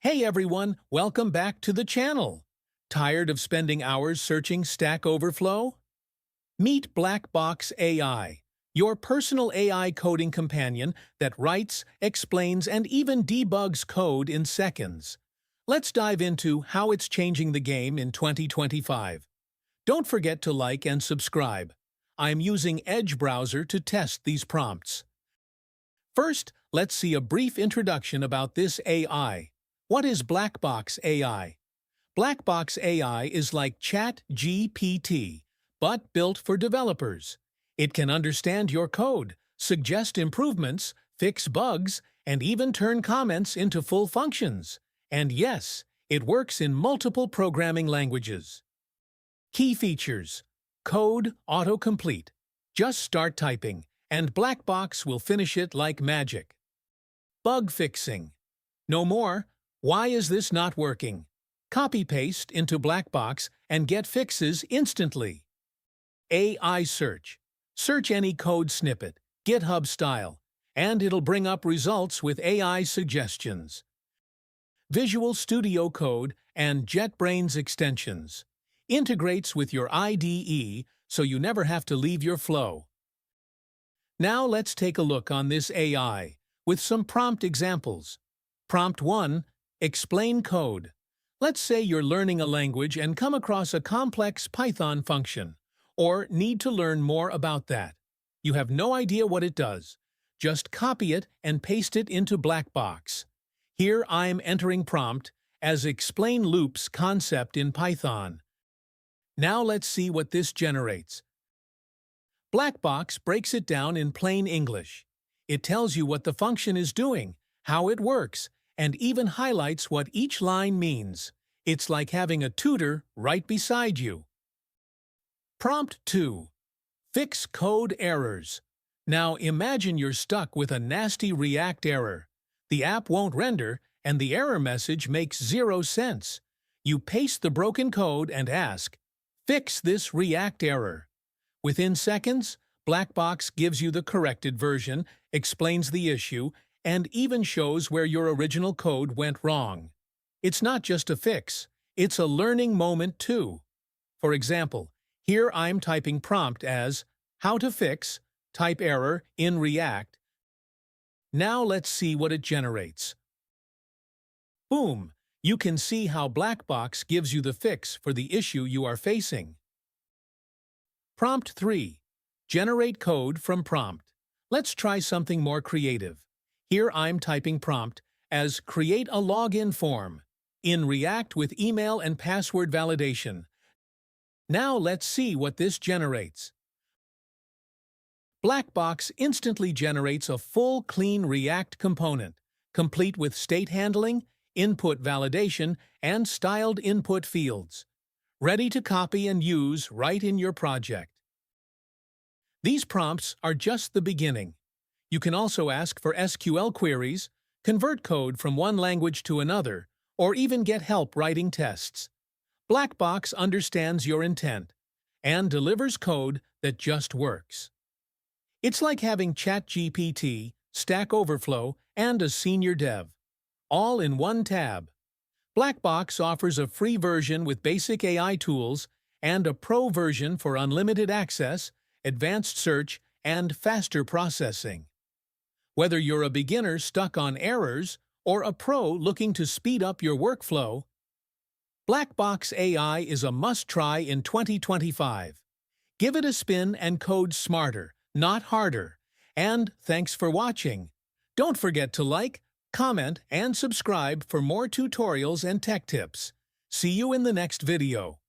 Hey everyone, welcome back to the channel. Tired of spending hours searching Stack Overflow? Meet Blackbox AI, your personal AI coding companion that writes, explains, and even debugs code in seconds. Let's dive into how it's changing the game in 2025. Don't forget to like and subscribe. I'm using Edge browser to test these prompts. First, let's see a brief introduction about this AI. What is Blackbox AI? Blackbox AI is like ChatGPT, but built for developers. It can understand your code, suggest improvements, fix bugs, and even turn comments into full functions. And yes, it works in multiple programming languages. Key features: code autocomplete. Just start typing, and Blackbox will finish it like magic. Bug fixing. No more, "Why is this not working?" Copy-paste into Blackbox and get fixes instantly. AI search. Search any code snippet, GitHub style, and it'll bring up results with AI suggestions. Visual Studio Code and JetBrains extensions. Integrates with your IDE so you never have to leave your flow. Now let's take a look on this AI with some prompt examples. Prompt 1. Explain code. Let's say you're learning a language and come across a complex Python function, or need to learn more about that. You have no idea what it does. Just copy it and paste it into Blackbox. Here I'm entering prompt as explain loops concept in Python. Now let's see what this generates. Blackbox breaks it down in plain English. It tells you what the function is doing, how it works, and even highlights what each line means. It's like having a tutor right beside you. Prompt 2. Fix code errors. Now imagine you're stuck with a nasty React error. The app won't render, and the error message makes zero sense. You paste the broken code and ask, "Fix this React error." Within seconds, Blackbox gives you the corrected version, explains the issue, and even shows where your original code went wrong. It's not just a fix, it's a learning moment too. For example, here I'm typing prompt as, "How to fix, type error in React." Now let's see what it generates. Boom! You can see how Blackbox gives you the fix for the issue you are facing. Prompt 3. Generate code from prompt. Let's try something more creative. Here I'm typing prompt as create a login form in React with email and password validation. Now let's see what this generates. Blackbox instantly generates a full clean React component, complete with state handling, input validation, and styled input fields, ready to copy and use right in your project. These prompts are just the beginning. You can also ask for SQL queries, convert code from one language to another, or even get help writing tests. Blackbox understands your intent and delivers code that just works. It's like having ChatGPT, Stack Overflow, and a senior dev, all in one tab. Blackbox offers a free version with basic AI tools and a pro version for unlimited access, advanced search, and faster processing. Whether you're a beginner stuck on errors or a pro looking to speed up your workflow, Blackbox AI is a must-try in 2025. Give it a spin and code smarter, not harder. And thanks for watching. Don't forget to like, comment, and subscribe for more tutorials and tech tips. See you in the next video.